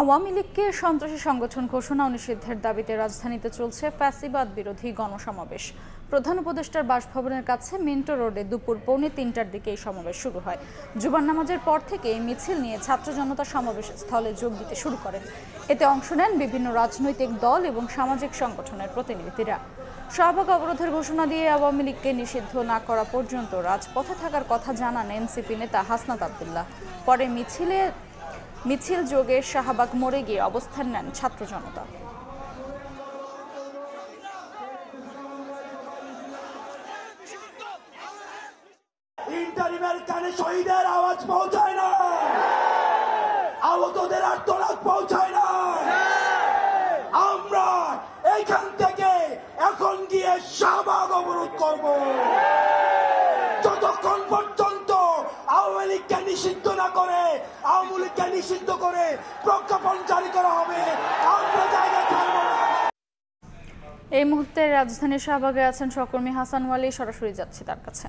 আওয়ামী লীগকে সন্ত্রাসী সংগঠন ঘোষণা ও নিষিদ্ধের দাবিতে রাজধানীতে চলছে ফ্যাসিবাদ বিরোধী গণসমাবেশ। প্রধান উপদেষ্টার বাসভবনের কাছে মিন্টো রোডে দুপুর 2:45টার দিকে এই সমাবেশ শুরু হয়। জুমার নামাজের পর থেকে এই মিছিল নিয়ে ছাত্র জনতা সমাবেশ স্থলে যোগ দিতে শুরু করেন। এতে অংশ নেন বিভিন্ন রাজনৈতিক দল এবং সামাজিক সংগঠনের প্রতিনিধিরা। শাহবাগ অবরোধের ঘোষণা দিয়ে আওয়ামী লীগকে নিষিদ্ধ না করা পর্যন্ত রাজপথে থাকার কথা জানান এনসিপি নেতা হাসনাত আবদুল্লাহ। পরে মিছিল যোগে শাহবাগ মোড়ে গিয়ে অবস্থান নেন ছাত্র জনতা। ইন্টারিমের কানে শহীদের আওয়াজ পৌঁছায় না, আহতদের আর্তনাদ পৌঁছায় না। আমরা এইখান থেকে এখন গিয়ে শাহবাগ অবরোধ করব। যতক্ষণ পর্যন্ত আওয়ামী লীগকে নিষিদ্ধ না করে, আওয়ামী লীগকে নিষিদ্ধ করে প্রজ্ঞাপন জারি করা হবে, আমরা জায়গা ছাড়ব না। এই মুহূর্তে রাজধানীর শাহবাগে আছেন সহকর্মী হাসান ওয়ালি, সরাসরি যাচ্ছি তার কাছে।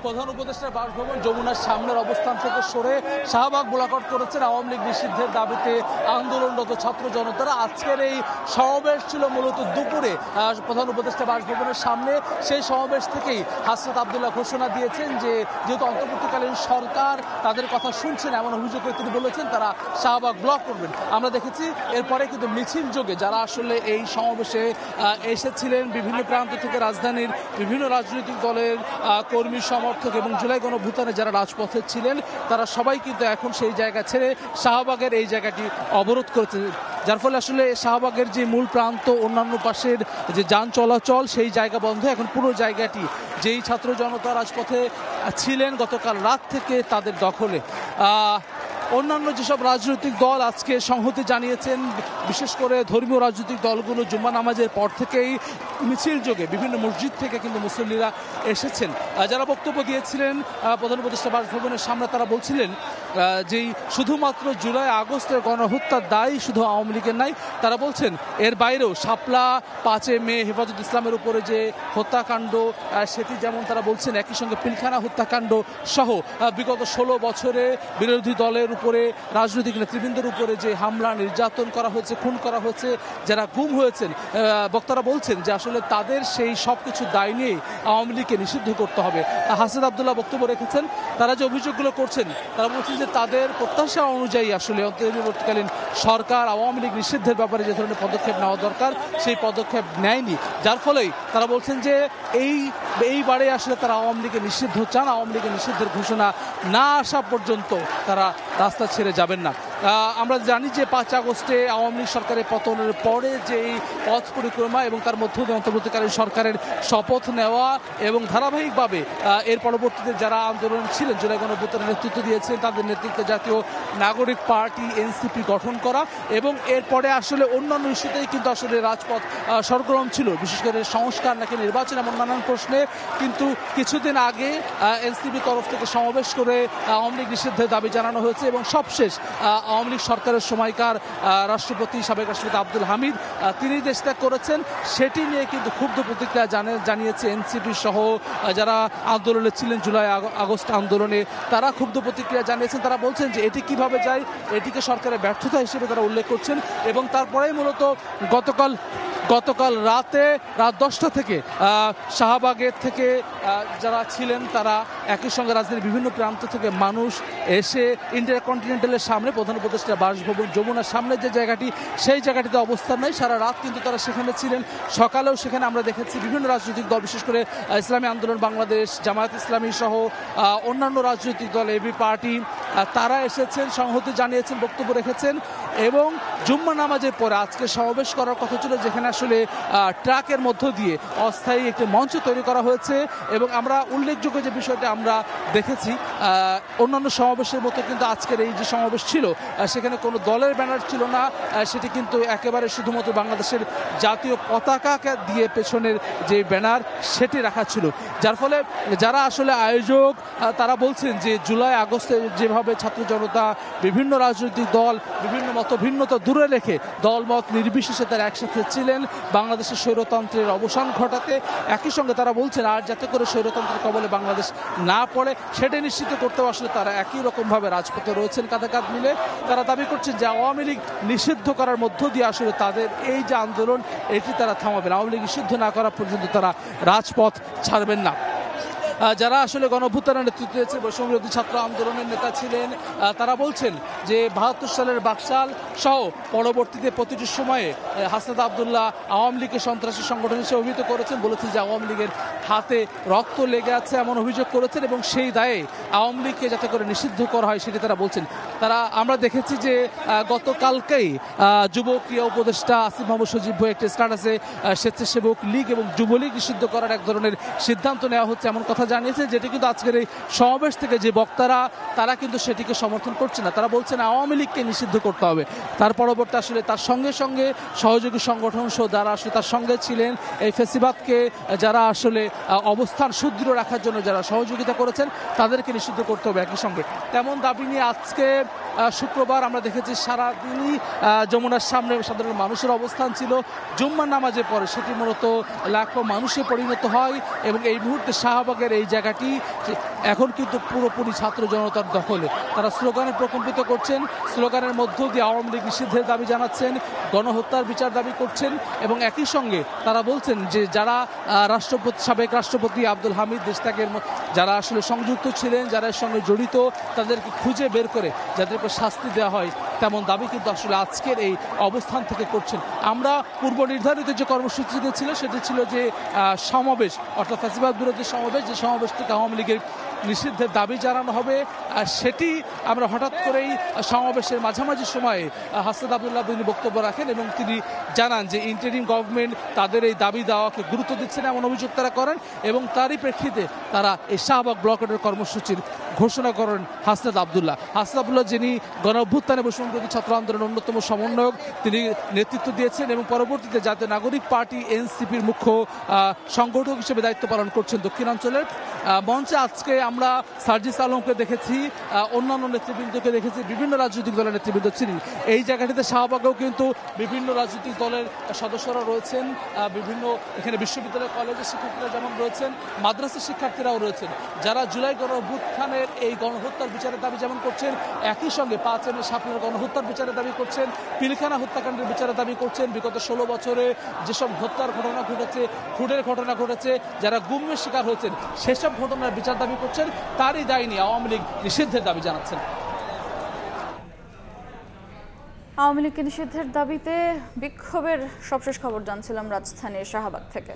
প্রধান উপদেষ্টার বাসভবন যমুনার সামনের অবস্থান থেকে সরে শাহবাগ বোলাকট করেছেন আওয়ামী লীগ নিষিদ্ধের দাবিতে আন্দোলনরত ছাত্র জনতারা। আজকের এই সমাবেশ ছিল মূলত দুপুরে প্রধান উপদেষ্টা বাসভবনের সামনে। সেই সমাবেশ থেকেই হাসনাত আবদুল্লাহ ঘোষণা দিয়েছেন যে যেহেতু অন্তর্বর্তীকালীন সরকার তাদের কথা শুনছেন এমন অভিযোগ করে তিনি বলেছেন তারা শাহবাগ ব্লক করবেন। আমরা দেখেছি এরপরে কিন্তু মিছিল যোগে যারা আসলে এই সমাবেশে এসেছিলেন বিভিন্ন প্রান্ত থেকে রাজধানীর বিভিন্ন রাজনৈতিক দলের কর্মী সমর্থক এবং জুলাই গণঅভ্যুত্থানে যারা রাজপথে ছিলেন তারা সবাই কিন্তু এখন সেই জায়গা ছেড়ে শাহবাগের এই জায়গাটি অবরোধ করেছে, যার ফলে আসলে শাহবাগের যে মূল প্রান্ত অন্যান্য পাশের যে যান চলাচল সেই জায়গা বন্ধ। এখন পুরো জায়গাটি যেই ছাত্র জনতা রাজপথে ছিলেন গতকাল রাত থেকে তাদের দখলে। অন্যান্য যেসব রাজনৈতিক দল আজকে সংহতি জানিয়েছেন, বিশেষ করে ধর্মীয় রাজনৈতিক দলগুলো জুম্মা নামাজের পর থেকেই মিছিল যোগে বিভিন্ন মসজিদ থেকে কিন্তু মুসল্লিরা এসেছেন। যারা বক্তব্য দিয়েছিলেন প্রধান উপদেষ্টা বাসভবনের সামনে তারা বলছিলেন যেই শুধুমাত্র জুলাই আগস্টের গণহত্যার দায় শুধু আওয়ামী লীগের নাই, তারা বলছেন এর বাইরেও শাপলা 5 মে হেফাজত ইসলামের উপরে যে হত্যাকাণ্ড সেটি যেমন তারা বলছেন, একই সঙ্গে পিলখানা হত্যাকাণ্ড সহ বিগত 16 বছরে বিরোধী দলের উপরে রাজনৈতিক নেতৃবৃন্দের উপরে যে হামলা নির্যাতন করা হয়েছে, খুন করা হয়েছে, যারা গুম হয়েছেন, বক্তারা বলছেন যে আসলে তাদের সেই সব কিছু দায় নিয়ে আওয়ামী লীগকে নিষিদ্ধ করতে হবে। হাসনাত আবদুল্লাহ বক্তব্য রেখেছেন, তারা যে অভিযোগগুলো করছেন তারা বলছেন যে তাদের প্রত্যাশা অনুযায়ী আসলে অন্তর্বর্তীকালীন সরকার আওয়ামী লীগ নিষিদ্ধের ব্যাপারে যে ধরনের পদক্ষেপ নেওয়া দরকার সেই পদক্ষেপ নেয়নি, যার ফলেই তারা বলছেন যে এইবারে আসলে তারা আওয়ামী লীগের নিষিদ্ধ চান। আওয়ামী লীগের নিষিদ্ধের ঘোষণা না আসা পর্যন্ত তারা রাস্তা ছেড়ে যাবেন না। আমরা জানি যে 5 আগস্টে আওয়ামী লীগ সরকারের পতনের পরে যেই পথ পরিক্রমা এবং তার মধ্য দিয়ে অন্তর্বর্তীকালীন সরকারের শপথ নেওয়া এবং ধারাবাহিকভাবে এর পরবর্তীতে যারা আন্দোলন ছিলেন জুলাই গণঅভ্যুত্থানের নেতৃত্ব দিয়েছেন তাদের নেতৃত্বে জাতীয় নাগরিক পার্টি এনসিপি গঠন করা এবং এরপরে আসলে অন্যান্য ইস্যুতেই কিন্তু আসলে রাজপথ সরগরম ছিল, বিশেষ করে সংস্কার নাকি নির্বাচন এমন নানান প্রশ্নে। কিন্তু কিছুদিন আগে এনসিপি তরফ থেকে সমাবেশ করে আওয়ামী লীগ নিষিদ্ধের দাবি জানানো হয়েছে এবং সবশেষ আওয়ামী লীগ সরকারের সময়কার রাষ্ট্রপতি সাবেক রাষ্ট্রপতি আব্দুল হামিদ তিনি দেশ ত্যাগ করেছেন, সেটি নিয়ে কিন্তু ক্ষুব্ধ প্রতিক্রিয়া জানিয়েছে এনসিপি সহ যারা আন্দোলনে ছিলেন জুলাই আগস্ট আন্দোলনে, তারা ক্ষুব্ধ প্রতিক্রিয়া জানিয়েছেন। তারা বলছেন যে এটি কিভাবে যায়, এটিকে সরকারের ব্যর্থতা হিসেবে তারা উল্লেখ করছেন এবং তারপরেই মূলত গতকাল রাত 10টা থেকে শাহবাগের থেকে যারা ছিলেন তারা একই সঙ্গে রাজধানীর বিভিন্ন প্রান্ত থেকে মানুষ এসে ইন্টারকন্টিনেন্টালের সামনে প্রধান উপদেষ্টা বাসভবন যমুনার সামনে যে জায়গাটি সেই জায়গাটিতে অবস্থান নেই, সারা রাত কিন্তু তারা সেখানে ছিলেন। সকালেও সেখানে আমরা দেখেছি বিভিন্ন রাজনৈতিক দল, বিশেষ করে ইসলামী আন্দোলন বাংলাদেশ, জামায়াত ইসলামী সহ অন্যান্য রাজনৈতিক দল, এবি পার্টি, তারা এসেছেন, সংহতি জানিয়েছেন, বক্তব্য রেখেছেন এবং জুম্মা নামাজের পরে আজকে সমাবেশ করার কথা ছিল যেখানে আসলে ট্রাকের মধ্য দিয়ে অস্থায়ী একটি মঞ্চ তৈরি করা হয়েছে এবং আমরা উল্লেখযোগ্য যে বিষয়টা আমরা দেখেছি অন্যান্য সমাবেশের মতো কিন্তু আজকের এই যে সমাবেশ ছিল সেখানে কোনো দলের ব্যানার ছিল না, সেটি কিন্তু একেবারে শুধুমাত্র বাংলাদেশের জাতীয় পতাকা দিয়ে পেছনের যে ব্যানার সেটি রাখা ছিল, যার ফলে যারা আসলে আয়োজক তারা বলছেন যে জুলাই আগস্টে যেভাবে ছাত্র জনতা বিভিন্ন রাজনৈতিক দল বিভিন্ন মত ভিন্নতা দূরে রেখে দলমত নির্বিশেষে তারা একসাথে ছিলেন বাংলাদেশের স্বৈরতন্ত্রের অবসান ঘটাতে। একই সঙ্গে তারা বলছেন আর যাতে করে স্বৈরতন্ত্রের কবলে বাংলাদেশ না পড়ে সেটা নিশ্চিত করতেও আসলে তারা একই রকমভাবে রাজপথে রয়েছেন কাঁধে কাঁধ মিলে। তারা দাবি করছেন যে আওয়ামী লীগ নিষিদ্ধ করার মধ্য দিয়ে আসলে তাদের এই যে আন্দোলন এটি তারা থামাবেন, আওয়ামী লীগ নিষিদ্ধ না করা পর্যন্ত তারা রাজপথ ছাড়বেন না। যারা আসলে গণঅভ্যুত্থানের নেতৃত্ব দিয়েছে, বৈষম্যবিরোধী ছাত্র আন্দোলনের নেতা ছিলেন, তারা বলছেন যে ৭২ সালের বাকশাল সহ পরবর্তীতে প্রতিটি সময়ে হাসনাত আবদুল্লাহ আওয়ামী লীগকে সন্ত্রাসী সংগঠন হিসেবে অভিহিত করেছেন, বলেছেন যে আওয়ামী লীগের হাতে রক্ত লেগে আছে এমন অভিযোগ করেছেন এবং সেই দায়ে আওয়ামী লীগকে যাতে করে নিষিদ্ধ করা হয় সেটি তারা বলছেন। আমরা দেখেছি যে গতকালকেই যুব ক্রিয়া উপদেষ্টা আসিফ মাহমুদ সজীব ভাই একটি স্ট্যাটাসে স্বেচ্ছাসেবক লীগ এবং যুবলীগ নিষিদ্ধ করার এক ধরনের সিদ্ধান্ত নেওয়া হচ্ছে এমন কথা জানিয়েছে, যেটি কিন্তু আজকের এই সমাবেশ থেকে যে বক্তারা তারা কিন্তু সেটিকে সমর্থন করছে না। তারা বলছেন আওয়ামী লীগকে নিষিদ্ধ করতে হবে। তার পরবর্তী আসলে তার সঙ্গে সঙ্গে সহযোগী সংগঠন সহ যারা আসলে তার সঙ্গে ছিলেন, এই ফেসিবাদকে যারা আসলে অবস্থান সুদৃঢ় রাখার জন্য যারা সহযোগিতা করেছেন তাদেরকে নিষিদ্ধ করতে হবে। একই সঙ্গে তেমন দাবি নিয়ে আজকে শুক্রবার আমরা দেখেছি সারাদিনই যমুনার সামনে সাধারণ মানুষের অবস্থান ছিল। জুম্মার নামাজের পরে সেটি মূলত লাখো মানুষে পরিণত হয় এবং এই মুহূর্তে শাহবাগের এই জায়গাটি এখন কিন্তু পুরোপুরি ছাত্র জনতার দখলে। তারা স্লোগানে প্রকম্পিত করছেন, স্লোগানের মধ্য দিয়ে আওয়ামী লীগ নিষিদ্ধের দাবি জানাচ্ছেন, গণহত্যার বিচার দাবি করছেন এবং একই সঙ্গে তারা বলছেন যে যারা সাবেক রাষ্ট্রপতি আব্দুল হামিদ দেশত্যাগের যারা আসলে সংযুক্ত ছিলেন, যারা এর সঙ্গে জড়িত তাদেরকে খুঁজে বের করে যাদেরকে শাস্তি দেওয়া হয় তেমন দাবি কিন্তু আসলে আজকের এই অবস্থান থেকে করছেন। আমরা পূর্ব নির্ধারিত যে কর্মসূচিতে ছিল সেটি ছিল যে সমাবেশ, অর্থাৎ ফ্যাসিবাদ বিরোধী সমাবেশ, যে সমাবেশ থেকে আওয়ামী লীগের নিষিদ্ধের দাবি জানানো হবে। সেটি আমরা হঠাৎ করেই সমাবেশের মাঝামাঝি সময়ে হাসনাত আবদুল্লাহ তিনি বক্তব্য রাখেন এবং তিনি জানান যে ইন্টারিম গভর্নমেন্ট তাদের এই দাবি দেওয়াকে গুরুত্ব দিচ্ছে না এমন অভিযোগ তারা করেন এবং তারই প্রেক্ষিতে তারা এই শাহবাগ ব্লকেটের কর্মসূচির ঘোষণা করেন হাসনাত আবদুল্লাহ। হাসনাত আবদুল্লাহ যিনি গণঅভ্যুত্থানে বৈষম্যবিরোধী ছাত্র আন্দোলনের অন্যতম সমন্বয়ক, তিনি নেতৃত্ব দিয়েছেন এবং পরবর্তীতে জাতীয় নাগরিক পার্টি এনসিপির মুখ্য সংগঠক হিসেবে দায়িত্ব পালন করছেন দক্ষিণাঞ্চলের। মঞ্চে আজকে আমরা সার্জিস আলমকে দেখেছি, অন্যান্য নেতৃবৃন্দকে দেখেছি, বিভিন্ন রাজনৈতিক দলের নেতৃবৃন্দ ছিলেন। এই জায়গাটিতে শাহবাগেও কিন্তু বিভিন্ন রাজনৈতিক দলের সদস্যরা রয়েছেন, বিভিন্ন এখানে বিশ্ববিদ্যালয় কলেজের শিক্ষার্থীরা যেমন রয়েছেন, মাদ্রাসার শিক্ষার্থীরাও রয়েছেন, যারা জুলাই গণঅভ্যুত্থানের এই গণহত্যার বিচারের দাবি যেমন করছেন, একই সঙ্গে ৫ মে শাপলার গণহত্যার বিচারের দাবি করছেন, পিলখানা হত্যাকাণ্ডের বিচারের দাবি করছেন। বিগত ১৬ বছরে যেসব হত্যার ঘটনা ঘটেছে, খুনের ঘটনা ঘটেছে, যারা গুমের শিকার হয়েছেন সেসব ঘটনার বিচার দাবি করছেন, তারই দায় নিয়ে আওয়ামী লীগ নিষিদ্ধের দাবি জানাচ্ছেন। আওয়ামী লীগকে নিষিদ্ধের দাবিতে বিক্ষোভের সবশেষ খবর জানছিলাম রাজধানীর শাহবাগ থেকে।